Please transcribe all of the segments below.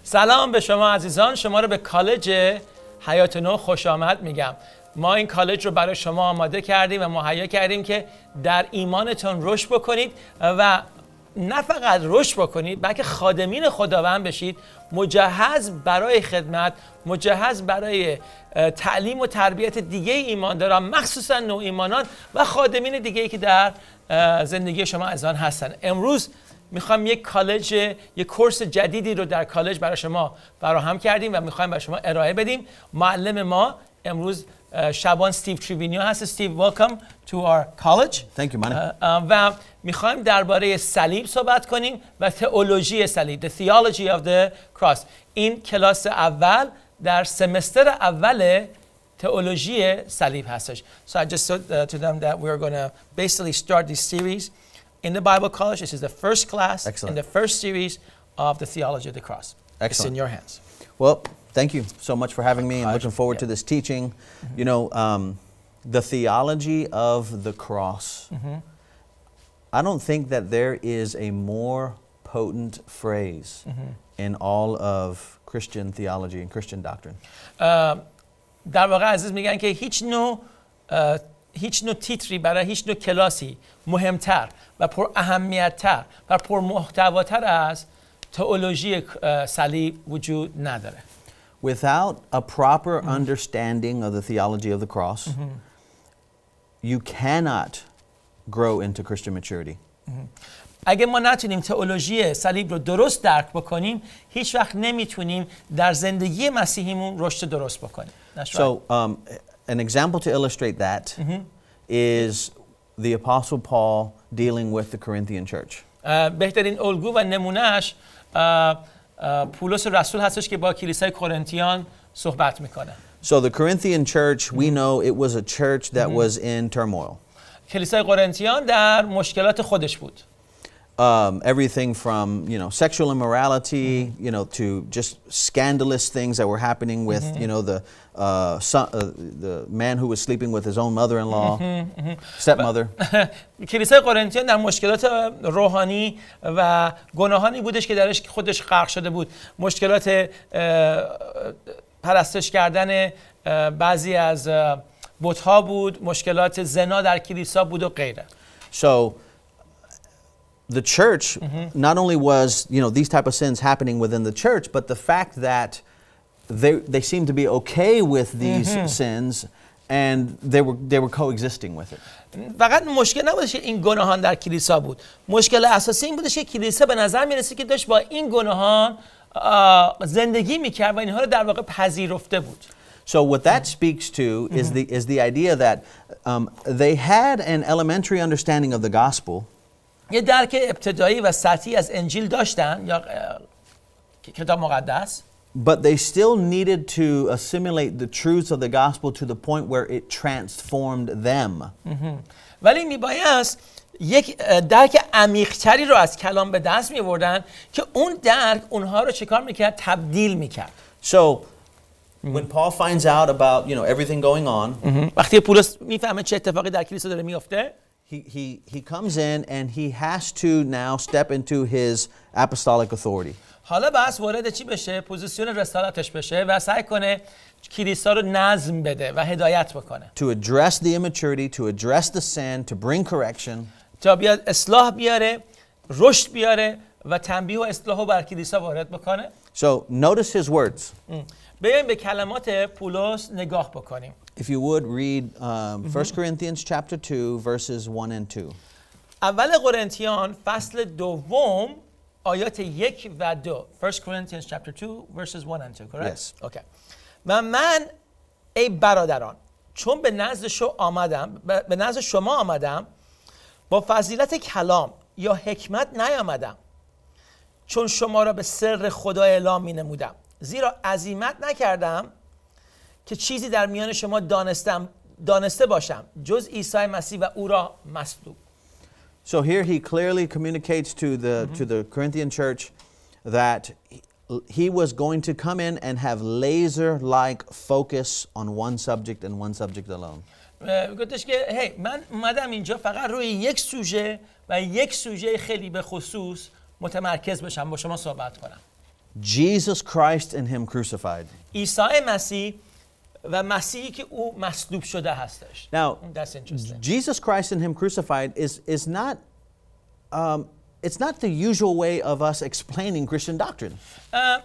سلام به شما عزیزان، شما رو به کالج حیات نو خوش آمد میگم. ما این کالج رو برای شما آماده کردیم و مهیا کردیم که در ایمانتون رشد بکنید و نه فقط رشد بکنید بلکه خادمین خداوند بشید، مجهز برای خدمت، مجهز برای تعلیم و تربیت دیگه ایمانداران، مخصوصا نو ایمانان و خادمین دیگه‌ای که در زندگی شما از آن هستن. امروز میخوایم یک کالج، یک کورس جدیدی رو در کالج برای شما فراهم کردیم و میخوایم برای شما ارائه بدیم. معلم ما امروز شبان SteveTrivnio هست. Steve, welcome to our college. Thank you, man. و میخوایم درباره صلیب صحبت کنیم و تئولوژی صلیب. The theology of the cross. این کلاس اول در سمستر اول تئولوژی صلیب هستش. So I just said to them that we're going to basically start this series in the Bible College. This is the first class in the first series of the theology of the cross. Excellent. It's in your hands. Well, thank you so much for having me and looking forward to this teaching. You know, the theology of the cross. I don't think that there is a more potent phrase in all of Christian theology and Christian doctrine. در واقع عزیز میگن که هیچ نوع تیتری برای هیچ نوع کلاسی مهمتر و پر اهمیت‌تر و پر محتواتر از تئولوژی صلیب وجود نداره. Without a proper understanding of the theology of the cross, you cannot grow into Christian maturity. اگه ما نتونیم تئولوژی صلیب رو درست درک بکنیم، هیچ وقت نمیتونیم در زندگی مسیحیمون رشد درست بکنیم. So, an example to illustrate that is the Apostle Paul dealing with the Corinthian church. بهترین الگو و نمونهش پولس رسول هستش که با کلیسای کرنتیان صحبت میکنه. So the Corinthian church, we know it was a church that was in turmoil. کلیسای کرنتیان در مشکلات خودش بود. Everything from, you know, sexual immorality, you know, to just scandalous things that were happening with, you know, the man who was sleeping with his own mother-in-law, stepmother. کلیسای قرنتیان در مشکلات روحانی و گناهانی بودش که درش خودش غرق شده بود. مشکلات پرستش کردن بعضی از بت‌ها بود، مشکلات زنا در کلیسا بود و غیره. So the church not only was, you know, these type of sins happening within the church, but the fact that they seemed to be okay with these sins and they were coexisting with it. فقط مشکل نبودش که این گناهان در کلیسا بود. مشکل اساسی این بودش که کلیسا به نظر میرسید که داشت با این گناهان زندگی میکرد و اینها رو در واقع پذیرفته بود. So what that speaks to is the idea that they had an elementary understanding of the gospel. یه درک ابتدایی و سطحی از انجیل داشتن یا کتاب مقدس. But they still needed to assimilate the truths of the gospel to the point where it transformed them. ولی میبایست یک درک عمیق‌تری رو از کلام به دست می‌آوردن که اون درک اونها رو چیکار می‌کرد؟ تبدیل می‌کرد. So when Paul finds out about, you know, everything going on, وقتی پولس میفهمه چه اتفاقی در کلیسا داره میفته، he comes in and he has to now step into his apostolic authority. حالا بس وارد چی بشه؟ پوزیشن رسالتش بشه و سعی کنه کلیسا رو نظم بده و هدایت بکنه. To address the immaturity, to address the sin, to bring correction. تا بیاد اصلاح بیاره، رشد بیاره و تنبیه و اصلاح رو بر کلیسا وارد بکنه. So notice his words. بیایم به کلمات پولس نگاه بکنیم. If you would read 1 Corinthians chapter 2 verses 1 and 2. اول قرنتیان فصل دوم آیات 1 و 2. 1 Corinthians chapter 2 verses 1 and 2, correct? Yes. Okay. و من ای برادران چون به نزد شما آمدم با فضیلت کلام یا حکمت نیامدم، چون شما را به سر خدا اعلام می نمودم، زیرا عزیمت نکردم که چیزی در میان شما دانسته باشم جز عیسی مسیح و او را مصلوب. So here he clearly communicates to the Corinthian church that he was going to come in and have laser-like focus on one subject and one subject alone. گفتش که هی من اومدم اینجا فقط روی یک سوژه و یک سوژه خیلی به خصوص متمرکز بشم، با شما صحبت کنم. Jesus Christ and Him crucified. عیسی مسیح و مسیحی که او مصلوب شده هستش. Now, That's interesting. Jesus Christ and Him crucified is not, it's not the usual way of us explaining Christian doctrine.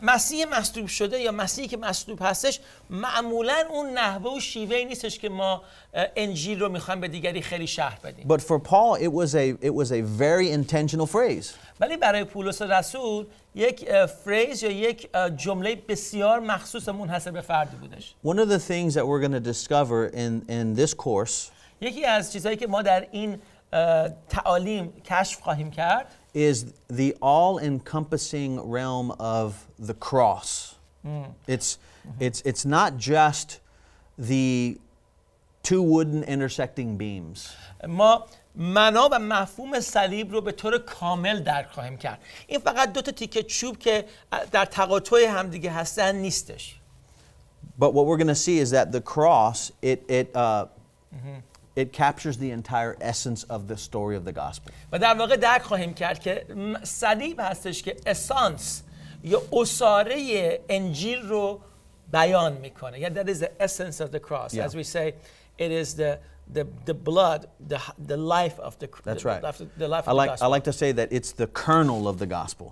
مسیح مصلوب شده یا مسیحی که مصلوب هستش معمولا اون نحوه و شیوهی نیستش که ما انجیل رو میخوایم به دیگری خیلی شرح بدیم. But for Paul, it was a very intentional phrase. ولی برای پولس رسول یک فریز یا یک جمله بسیار مخصوص منحصر به فردی بودش. One of the things that we're going to discover in this course یکی از چیزهایی که ما در این تعالیم کشف خواهیم کرد is the all-encompassing realm of the cross. It's not just the two wooden intersecting beams. ما معنا و مفهوم صلیب رو به طور کامل درک خواهیم کرد. این فقط دو تا تیکه چوب که در تقاطع همدیگه هستن نیستش. But what we're going to see is that the cross, it captures the entire essence of the story of the gospel. و در واقع درک خواهیم کرد که صلیب هستش که اسانس یا اساره انجیل رو بیان میکنه. Yeah, that is the essence of the cross. Yeah. As we say, it is the blood, the life of the That's the right. the life of the gospel. I like to say that it's the kernel of the gospel.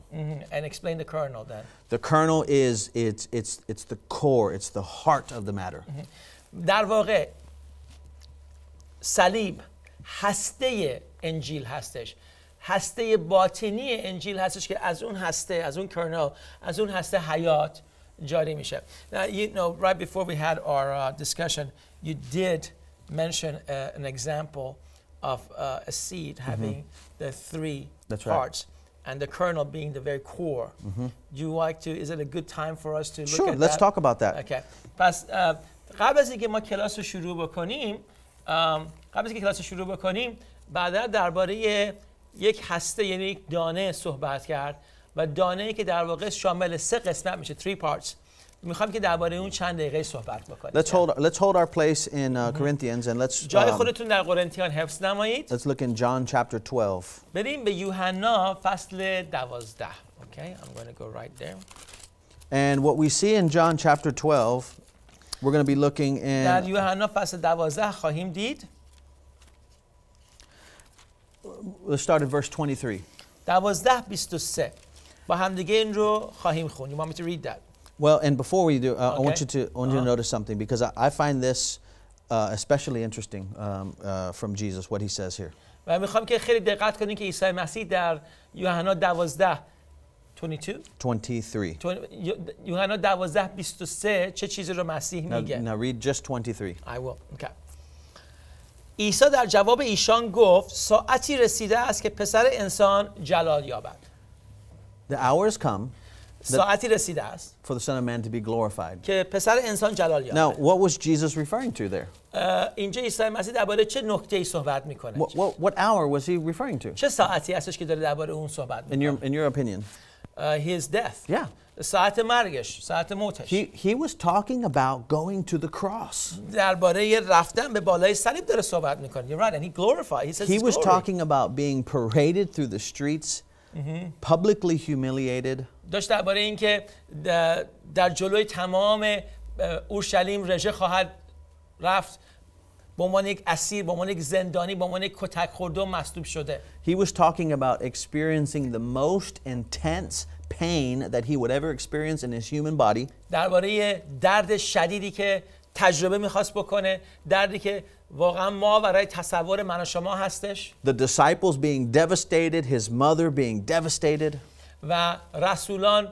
And explain the kernel then. The kernel is it's the core, it's the heart of the matter. در واقع صلیب هسته انجیل هستش. هسته باطنی انجیل هستش که از اون هسته، از اون کرنل، از اون هسته حیات جاری میشه. Now, you know, right before we had our discussion, you did mention an example of a seed having the three That's right. parts. And the kernel being the very core. Do you like to, is it a good time for us to look Sure, at let's that? talk about that. Okay. پس قبل از اینکه ما کلاس رو شروع بکنیم بعدا درباره یک هسته یعنی یک دانه صحبت کرد و دانه‌ای که در واقع شامل 3 قسمت میشه 3 parts. میخوام که درباره اون چند دقیقه صحبت بکنیم. Let's hold our place in Corinthians and let's جای خودتون در قرنتیان حفظ نمایید. let's look in John chapter 12. بریم به یوحنا فصل 12. Okay, I'm going to go right there. And what we see in John chapter 12, we're going to be looking در in یوحنا فصل 12 خواهیم دید. let's start at verse 23. 12:23 با همدیگه این رو خواهیم خوند. You want me to read that? Well, and before we do, I want Okay. you to notice something because I find this especially interesting from Jesus, what he says here. و میخوام که خیلی دقت کنید که عیسی مسیح در یوحنا 12 23. یوحنا 12:23 چه چیزی رو مسیح میگه؟ Now read just 23. I will. Okay. عیسی در جواب ایشان گفت ساعتی رسیده است که پسر انسان جلال یابد. The hour has come ساعتی رسیده است for the Son of Man to be glorified. که پسر انسان جلال Now, یابد. what was Jesus referring to there? اینجا عیسی مسیح درباره چه نکته‌ای صحبت میکنه؟ What hour was he referring to? چه ساعتی هستش که داره درباره اون صحبت میکنه؟ In your opinion? His death. Yeah. ساعت مرگش، ساعت موتش. He was talking about going to the cross. درباره رفتن به بالای صلیب داره صحبت میکنه. You're right, and he glorified. He says He his was glory. talking about being paraded through the streets, publicly humiliated. داشت درباره اینکه در جلوی تمام اورشلیم رژه خواهد رفت به عنوان یک اسیر، به عنوان یک زندانی، به عنوان یک کتک خورده و مصلوب شده. He was talking about experiencing the most intense pain that he would ever experience in his human body. درباره درد شدیدی که تجربه میخواست بکنه، دردی که واقعا ما برای تصور من و شما هستش. The disciples being devastated, his mother being devastated. و رسولان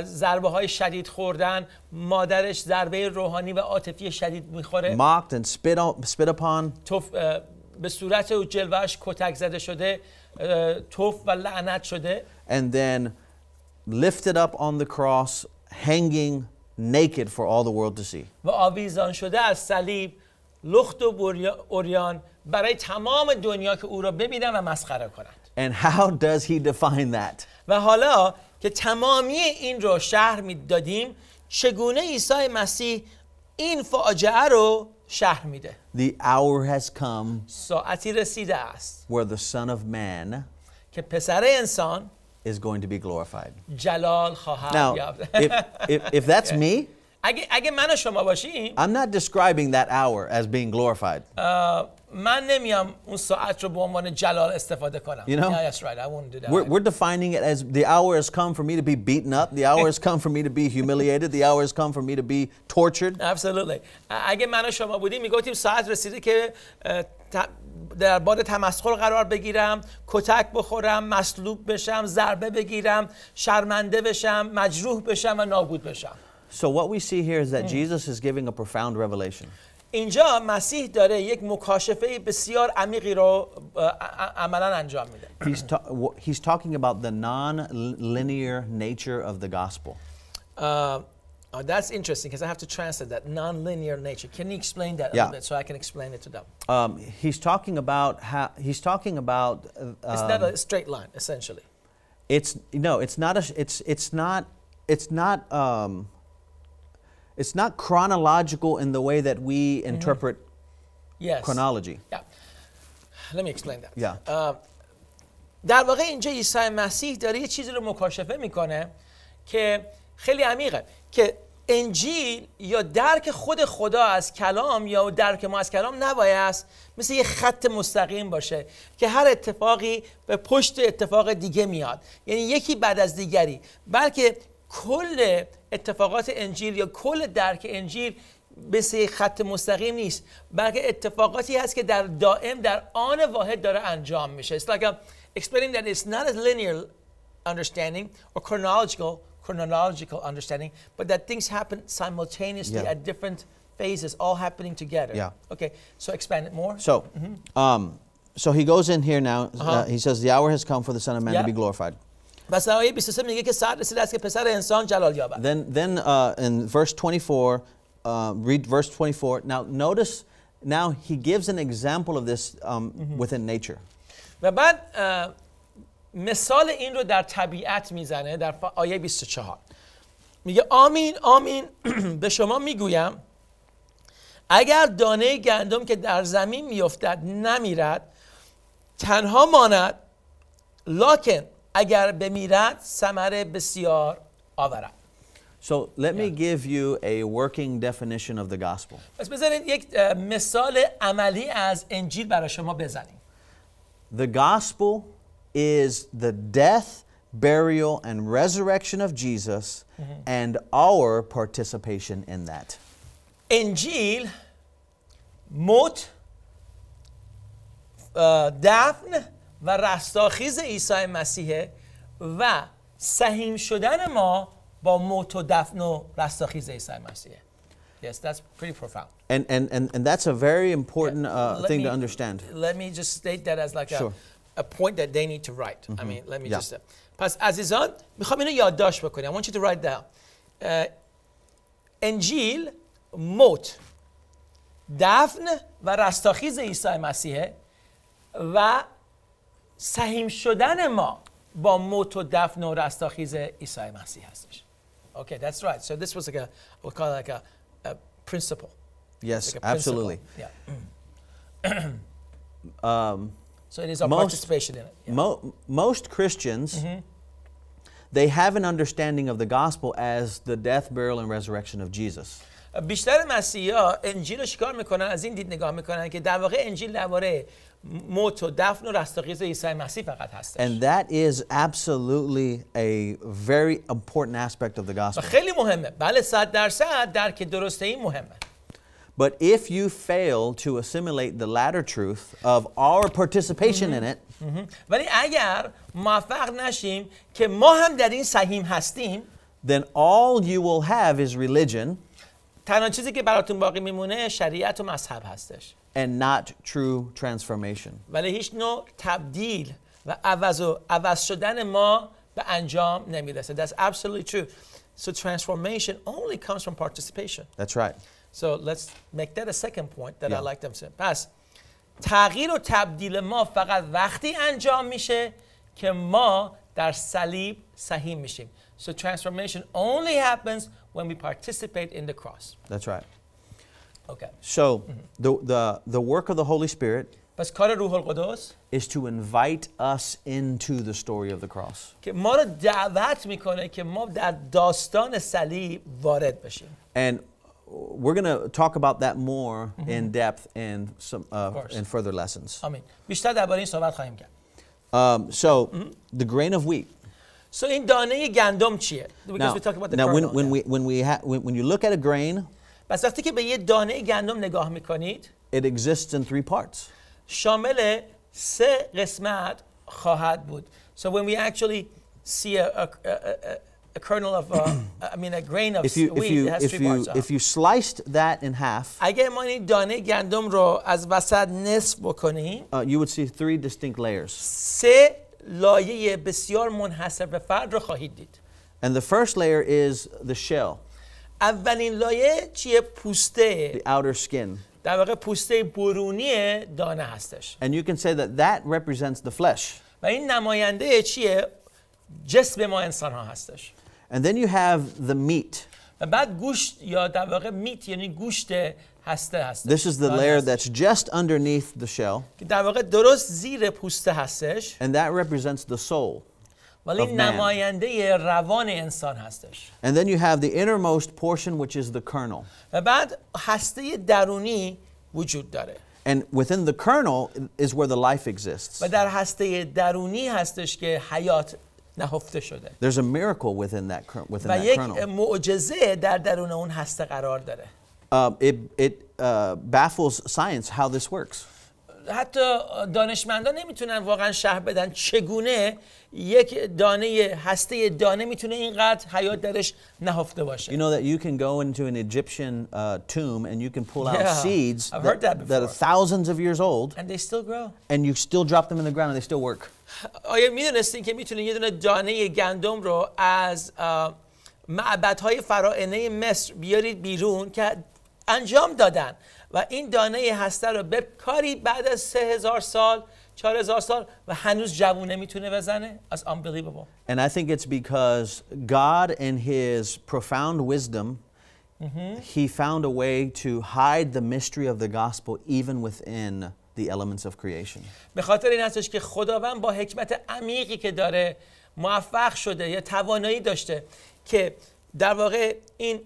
ضربه های شدید خوردن، مادرش ضربه روحانی و عاطفی شدید میخوره. Mocked and spit upon. به صورت و جلوهش کتک زده شده، توف و لعنت شده. And then lifted up on the cross, hanging naked for all the world to see. و آویزان شده از صلیب، لخت و عریان برای تمام دنیا که او را ببینن و مسخره کنند. And how does he define that? و حالا که تمامی این رو شرح میدادیم، چگونه عیسی مسیح این فاجعه رو شرح میده؟ The hour has come ساعتی رسیده است where the Son of Man که پسر انسان is going to be glorified. جلال خواهد Now, یافت. if that's me, اگه من و شما باشیم، I'm not describing that hour as being glorified. من نمیام اون ساعت رو به عنوان جلال استفاده کنم. You know? Yeah, that's right. I won't do that. We're defining it as the hour has come for me to be beaten up. The hour has come for me to be humiliated. The hour has come for me to be tortured. Absolutely. اگه من و شما بودیم میگفتیم ساعت رسیده که در باد تمسخر قرار بگیرم، کتک بخورم، مصلوب بشم، ضربه بگیرم، شرمنده بشم، مجروح بشم و نابود بشم. So what we see here is that Jesus is giving a profound revelation. اینجا مسیح داره یک مکاشفه بسیار عمیقی رو عملاً انجام میده. He's talking about the non-linear nature of the gospel. That's interesting because I have to translate that non-linear nature. Can you explain that a little bit so I can explain it to them? He's talking about how it's not a straight line, essentially. It's not chronological in the way that we interpret chronology. Yeah. Let me explain that. Yeah. در واقع اینجا عیسی مسیح داره یه چیزی رو مکاشفه میکنه که خیلی عمیقه، که انجیل یا درک خود خدا از کلام یا درک ما از کلام نباید مثل یه خط مستقیم باشه که هر اتفاقی به پشت اتفاق دیگه میاد، یعنی یکی بعد از دیگری، بلکه کل اتفاقات انجیل یا کل درک انجیل مثل خط مستقیم نیست، بلکه اتفاقاتی هست که در دائم در آن واحد داره انجام میشه. It's like explaining that it's not a linear understanding or chronological understanding, but that things happen simultaneously at different phases, all happening together. Yeah. Okay, so expand it more. So he goes in here now. He says, "The hour has come for the Son of Man to be glorified." پس آیه 23 میگه که ساعت رسیده است که پسر انسان جلال یابد. Then in verse 24, read verse 24. Now notice, now he gives an example of this within nature. و بعد مثال این رو در طبیعت میزنه در آیه 24. میگه آمین آمین به شما میگویم اگر دانه گندم که در زمین میافتد نمیرد تنها ماند، لکن اگر بمیرد ثمر بسیار آورد. So let me give you a working definition of the gospel. پس بذارید یک مثال عملی از انجیل برای شما بزنیم. The gospel is the death, burial, and resurrection of Jesus and our participation in that. انجیل موت، دفن و رستاخیز عیسی مسیح و سهیم شدن ما با موت و دفن و رستاخیز عیسی مسیح. Yes, that's pretty profound. And that's a very important thing to understand. Let me just state that as like a point that they need to write. I mean, let me just پس عزیزان میخوام اینو یادداشت بکنیم. I want you to write down. انجیل موت، دفن و رستاخیز عیسی مسیح و سهیم شدن ما با موت و دفن و رستاخیز عیسی مسیح هستش. Okay, that's right. So this was like we'll call it like a principle. Yes, like absolutely. Yeah. So it is our participation in it. Yeah. Most Christians, they have an understanding of the gospel as the death, burial, and resurrection of Jesus. بیشتر مسیحا انجیل رو چیکار میکنن؟ از این دید نگاه میکنن که در واقع انجیل درباره موت و دفن و رستاخیز عیسی مسیح فقط هستش. And that is absolutely a very important aspect of the gospel. خیلی مهمه. بله 100% درک درسته این مهمه. But if you fail to assimilate the latter truth of our participation in it, ولی اگر موفق نشیم که ما هم در این سهیم هستیم، then all you will have is religion. تنها چیزی که براتون باقی میمونه شریعت و مذهب هستش. And not true transformation. ولی هیچ نوع تبدیل و عوض شدن ما به انجام نمیرسه. That's absolutely true. So transformation only comes from participation. That's right. So let's make that a second point that I like them to say. پس تغییر و تبدیل ما فقط وقتی انجام میشه که ما در صلیب سهیم میشیم. So transformation only happens when we participate in the cross. That's right. Okay. So the work of the Holy Spirit پس کار روح القدس is to invite us into the story of the cross. که ما رو دعوت میکنه که ما در داستان صلیب وارد بشیم. And we're going to talk about that more in depth and some in further lessons. آمین. بیشتر درباره این صحبت خواهیم کرد. So the grain of wheat. So این دانه گندم چیه؟ Because we talk about the kernel. When you look at a grain, پس وقتی که به یه دانه گندم نگاه میکنید، it exists in 3 parts. شامل 3 قسمت خواهد بود. So when we actually see a kernel of a grain of wheat, it has 3 parts. If you sliced that in half, اگه ما این دانه گندم رو از وسط نصف بکنیم، you would see 3 distinct layers. 3 لایه بسیار منحصر به فرد رو خواهید دید. And the first layer is the shell. اولین لایه چیه؟ پوسته. The outer skin. در واقع پوسته برونی دانه هستش. And you can say that represents the flesh. و این نماینده چیه؟ جسم ما انسان ها هستش. And then you have the meat. و بعد گوشت یا در واقع میت یعنی گوشت هسته هستش. This is the layer that's just underneath the shell. که در واقع درست زیر پوسته هستش. And that represents the soul. ولی نماینده روان انسان هستش. And then you have the innermost portion which is the kernel. و بعد هسته درونی وجود داره. And within the kernel is where the life exists. و در هسته درونی هستش که حیات نهفته شده. There's a miracle within that kernel. و یک معجزه در درون اون هسته قرار داره. It baffles science how this works. حتی دانشمندان نمیتونن واقعا شرح بدن چگونه یک دانه هسته دانه میتونه اینقدر حیات درش نهفته باشه. You know that you can go into an Egyptian tomb and you can pull out seeds that are thousands of years old and they still grow. And you still drop them in the ground and they still work. آیا میدونستین که میتونه یه دونه دانه گندم رو از معبدهای فراعنه مصر بیارید بیرون که انجام دادن و این دانه هسته رو بکارید بعد از 3000 سال 4000 سال و هنوز جوونه میتونه بزنه. That's unbelievable. And I think it's because God in his profound wisdom he found a way to hide the mystery of the gospel even within the elements of creation. به خاطر این هستش که خداوند با حکمت عمیقی که داره موفق شده یا توانایی داشته که در واقع این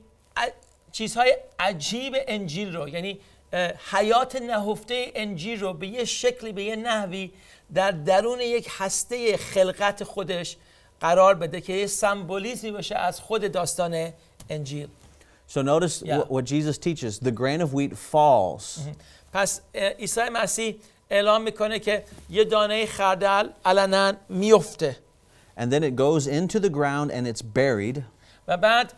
چیزهای عجیب انجیل رو یعنی حیات نهفته انجیل رو به یه شکلی به یه نحوی در درون یک هسته خلقت خودش قرار بده که یه سمبولیزمی باشه از خود داستان انجیل. So notice what Jesus teaches, the grain of wheat falls. پس عیسی مسیح اعلام میکنه که یه دانه خردل علنا میفته. And then it goes into the ground and it's buried. و بعد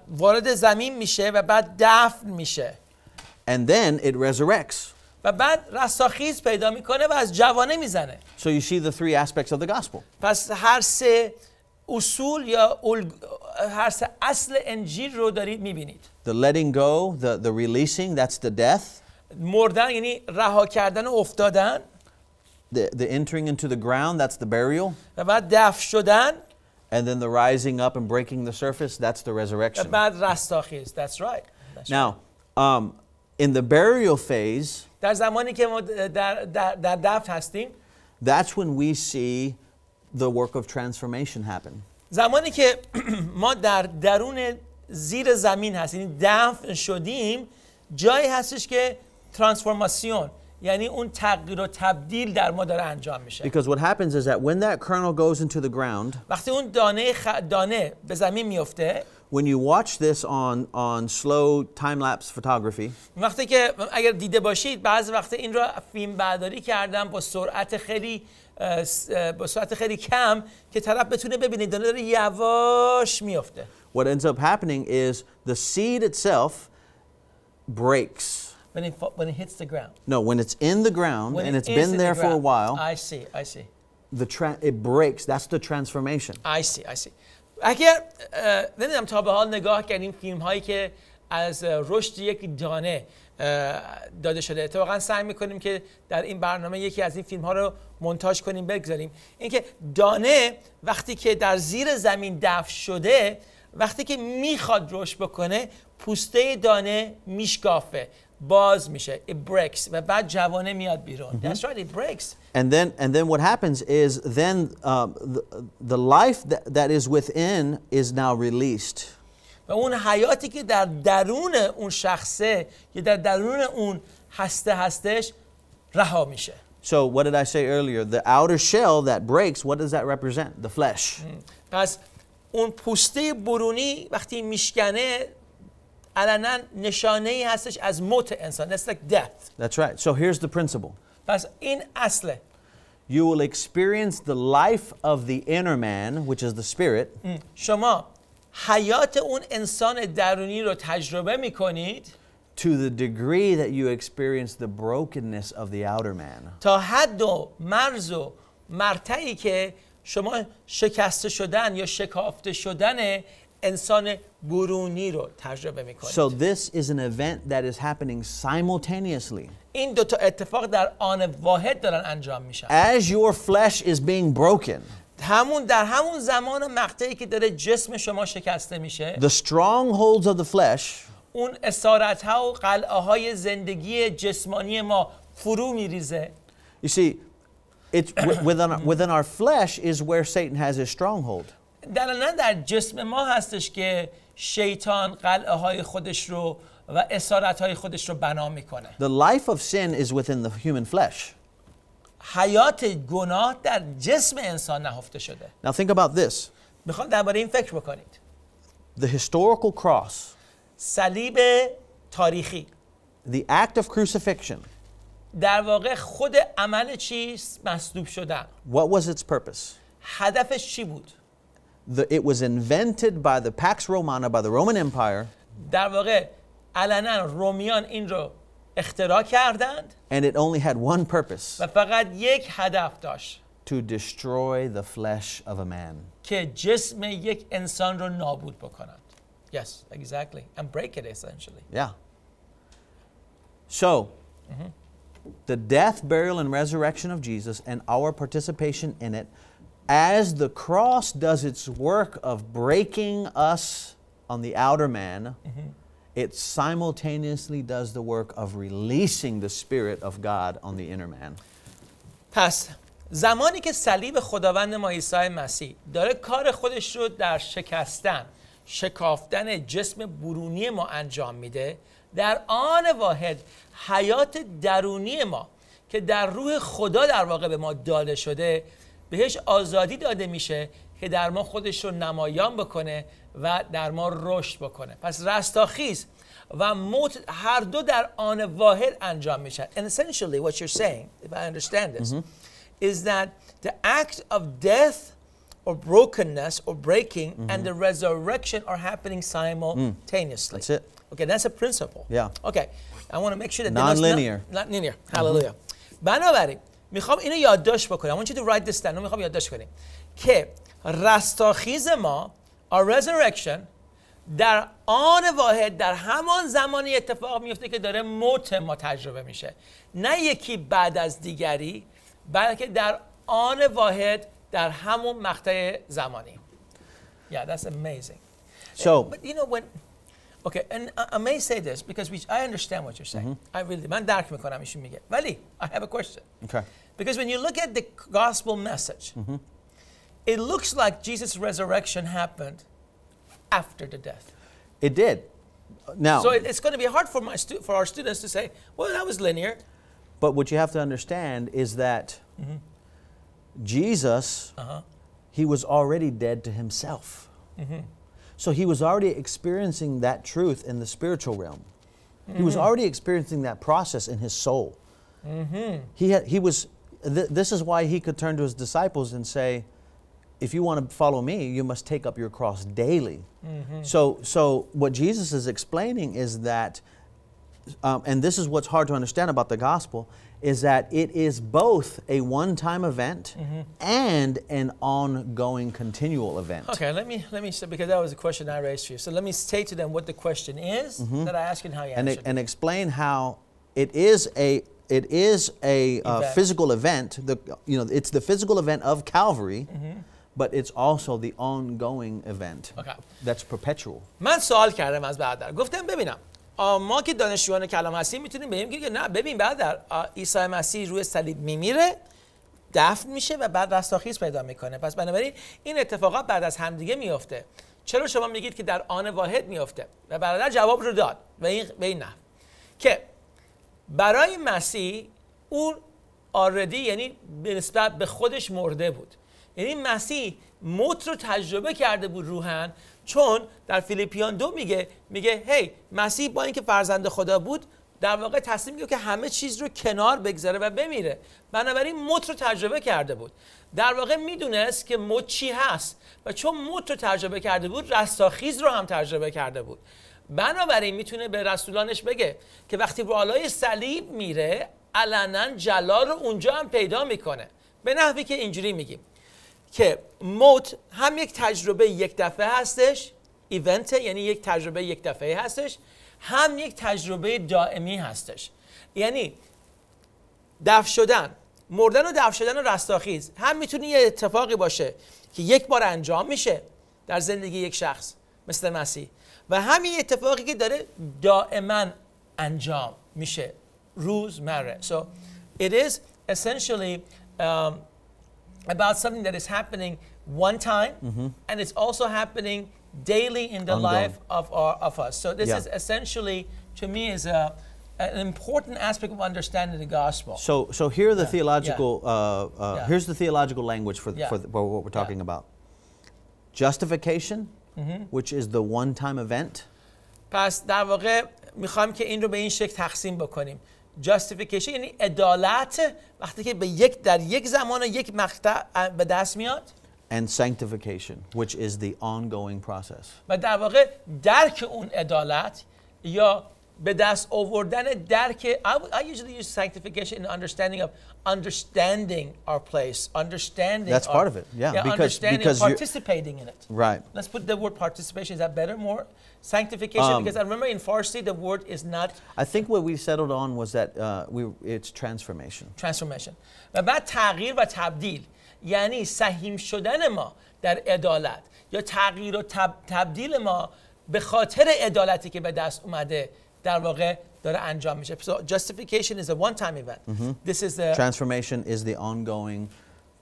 وارد زمین میشه و بعد دفن میشه. And then it resurrects. و بعد رستاخیز پیدا میکنه و از جوانه میزنه. So you see the 3 aspects of the gospel. پس هر 3 اصول یا هر 3 اصل انجیل رو دارید میبینید. The letting go, the releasing, that's the death. مردن یعنی رها کردن و افتادن. The entering into the ground, that's the burial. و بعد دفن شدن. And then the rising up and breaking the surface, that's the resurrection. و بعد رستاخیز. That's right. Now, in the burial phase, در زمانی که ما در دفن هستیم, that's when we see the work of transformation happen. زمانی که ما در درون زیر زمین هستیم دفن شدیم جایی هستش که ترانسفورماسیون یعنی اون تغییر و تبدیل در ما داره انجام میشه. Because what happens is that when that kernel goes into the ground, وقتی اون دانه به زمین میفته, when you watch this on slow time-lapse photography, وقتی که اگر دیده باشید بعضی وقت این رو فیلم برداری کردن با سرعت خیلی کم که طرف بتونه ببینید دانه داره یواش میفته. What ends up happening is the seed itself breaks. When it hits the ground. No, when it's in the ground and it's been there for a while. I see. It breaks. That's the transformation. I see. اگر نمیدونم تا به حال نگاه کردیم فیلم هایی که از رشد یک دانه داده شده. اتفاقا سعی میکنیم که در این برنامه یکی از این فیلم ها رو مونتاژ کنیم بگذاریم. اینکه دانه وقتی که در زیر زمین دفن شده وقتی که میخواد رشد بکنه پوسته دانه میشکافه، باز میشه، it breaks و بعد جوانه میاد بیرون. That's right, it breaks. And then what happens is then the life that is within is now released. و اون حیاتی که در درون اون شخصه یا در درون اون هستش رها میشه. So what did I say earlier? The outer shell that breaks, what does that represent? The flesh. پس اون پوسته برونی وقتی میشکنه علنا نشانه ای هستش از موت انسان. That's like death. That's right. So here's the principle. پس این اصله. You will experience the life of the inner man, which is the spirit. شما حیات اون انسان درونی رو تجربه میکنید to the degree that you experience the brokenness of the outer man. تا حد و مرز و مرتعی که شما شکسته شدن یا شکافته شدن انسان برونی رو تجربه میکنید. So this is an event that is happening simultaneously. این دو تا اتفاق در آن واحد دارن انجام میشن. As your flesh is being broken, در همون زمان و مقطعی که داره جسم شما شکسته میشه، the strongholds of the flesh, اون اسارت ها و قلعه های زندگی جسمانی ما فرو میریزه. you see, it's within our flesh is where Satan has his stronghold. در جسم ما هستش که شیطان قلعه های خودش رو و اسارت های خودش رو بنا میکنه. The life of sin is within the human flesh. حیات گناه در جسم انسان نهفته شده. Now think about this. میخوام درباره این فکر بکنید. The historical cross, صلیب تاریخی، the act of crucifixion, در واقع خود عمل چیست؟ مصلوب شدن. what was its purpose? هدفش چی بود؟ It was invented by the Pax Romana, by the Roman Empire. در واقع علنا رومیان این رو اختراع کردند And it only had one purpose. و فقط یک هدف داشت. To destroy the flesh of a man. که جسم یک انسان رو نابود بکنند. Yes, exactly. And break it essentially. Yeah. So, the death, burial, and resurrection of Jesus and our participation in it, as the cross does its work of breaking us on the outer man, it simultaneously does the work of releasing the Spirit of God on the inner man. پس زمانی که صلیب خداوند ما عیسی مسیح داره کار خودش رو در شکافتن جسم برونی ما انجام میده، در آن واحد حیات درونی ما که در روح خدا در واقع به ما داده شده بهش آزادی داده میشه که در ما خودش رو نمایان بکنه و در ما رشد بکنه. پس رستاخیز و موت هر دو در آن واحد انجام میشن. And essentially what you're saying, if I understand this, is that the act of death or brokenness or breaking and the resurrection are happening simultaneously. That's it. Okay, that's a principle. Yeah. Okay, I want to make sure that Non-linear. Not linear. Hallelujah. بنابراین میخوام اینو یادداشت بکنم. I want you to write this down. میخوام یادداشت کنیم که رستاخیز ما our resurrection در آن واحد در همان زمانی اتفاق میفته که داره موت ما تجربه میشه، نه یکی بعد از دیگری، بلکه در آن واحد در همون مقطع زمانی. Yeah, that's amazing. So, but you know when, okay, and I may say this because I understand what you're saying. I really, من درک میکنم ایشون میگه. ولی I have a question. okay. Because when you look at the gospel message, it looks like Jesus' resurrection happened after the death. It did. Now, So it's going to be hard for our students to say, well, that was linear. but what you have to understand is that Jesus, he was already dead to himself. So he was already experiencing that truth in the spiritual realm. He was already experiencing that process in his soul. This is why he could turn to his disciples and say, if you want to follow me, you must take up your cross daily. So what Jesus is explaining is that, and this is what's hard to understand about the gospel, is that it is both a one-time event and an ongoing, continual event. Okay, let me say, because that was a question I raised for you. So let me say to them what the question is that I asked you and how you answered it. And explain how it is a physical event. It's the physical event of Calvary, but it's also the ongoing event Okay. that's perpetual. من سوال کردم از برادر، گفتم ببینم ما که دانشجویان کلام هستیم میتونیم بگیم که نه ببین برادر، عیسی مسیح روی صلیب میمیره، دفن میشه و بعد رستاخیز پیدا میکنه، پس بنابراین این اتفاقات بعد از همدیگه میفته. چرا شما میگید که در آن واحد میفته؟ و برادر جواب رو داد و این نه که برای مسیح اون آردی، یعنی به نسبت به خودش مرده بود، یعنی مسیح موت رو تجربه کرده بود روحاً، چون در فیلیپیان 2 میگه هی مسیح با اینکه فرزند خدا بود در واقع تصمیم گرفت که همه چیز رو کنار بگذاره و بمیره، بنابراین موت رو تجربه کرده بود. در واقع میدونست که موت چی هست و چون موت رو تجربه کرده بود رستاخیز رو هم تجربه کرده بود. بنابراین میتونه به رسولانش بگه که وقتی بالای صلیب میره علنا جلال رو اونجا هم پیدا میکنه، به نحوی که اینجوری میگیم که موت هم یک تجربه یک دفعه هستش، ایونت، یعنی یک تجربه یک دفعه هستش، هم یک تجربه دائمی هستش. یعنی دفن شدن، مردن و دفن شدن و رستاخیز هم میتونه یه اتفاقی باشه که یک بار انجام میشه در زندگی یک شخص مثل مسیح، و هم یه اتفاقی که داره دائما انجام میشه روزمره. So it is essentially about something that is happening one time, and it's also happening daily in the life of us. So this is essentially, to me, is an important aspect of understanding the gospel. So here are the theological here's the theological language for what we're talking about. Justification, which is the one-time event. پس در واقع میخوایم که این رو به این شکل تقسیم بکنیم. Justification یعنی عدالت، وقتی که در یک زمان و یک مقطع به دست میاد. And sanctification, which is the ongoing process. و در واقع درک اون عدالت یا به دست آوردن درک. I usually use sanctification in the understanding of understanding our place, understanding. That's part of it, yeah, because participating in it. Right. Let's put the word participation. Is that better? More sanctification, because I remember in Farsi the word is not. I think what we settled on was that it's transformation. Transformation. و بعد تغییر و تبدیل، یعنی سهیم شدن ما در عدالت یا تغییر و تبدیل ما به خاطر عدالتی که به دست اومده در واقع داره انجام میشه. So justification is a one-time event. This is the transformation is the ongoing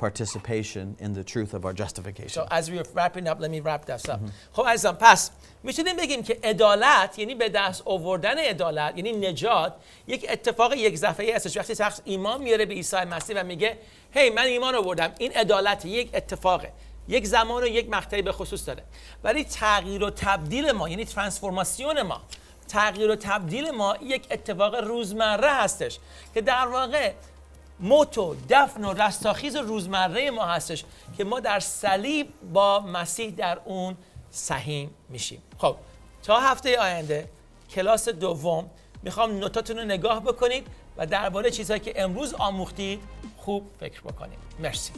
participation in the truth of our justification. So as we are wrapping up, let me wrap this up. خب عزیزان، پس میتونیم بگیم که عدالت یعنی به دست آوردن عدالت، یعنی نجات، یک اتفاق یک دفعه‌ای هستش. وقتی شخص ایمان میاره به عیسی مسیح و میگه هی من ایمان آوردم، این عدالت یک اتفاقه، یک زمان و یک مقطعی به خصوص داره. ولی تغییر و تبدیل ما، یعنی ترانسفورماسیون ما، تغییر و تبدیل ما یک اتفاق روزمره هستش که در واقع موت و دفن و رستاخیز روزمره ما هستش که ما در صلیب با مسیح در اون سهیم میشیم. خب تا هفته آینده کلاس دوم میخوام نوتاتون رو نگاه بکنید و درباره چیزهایی که امروز آموختید خوب فکر بکنید. مرسی.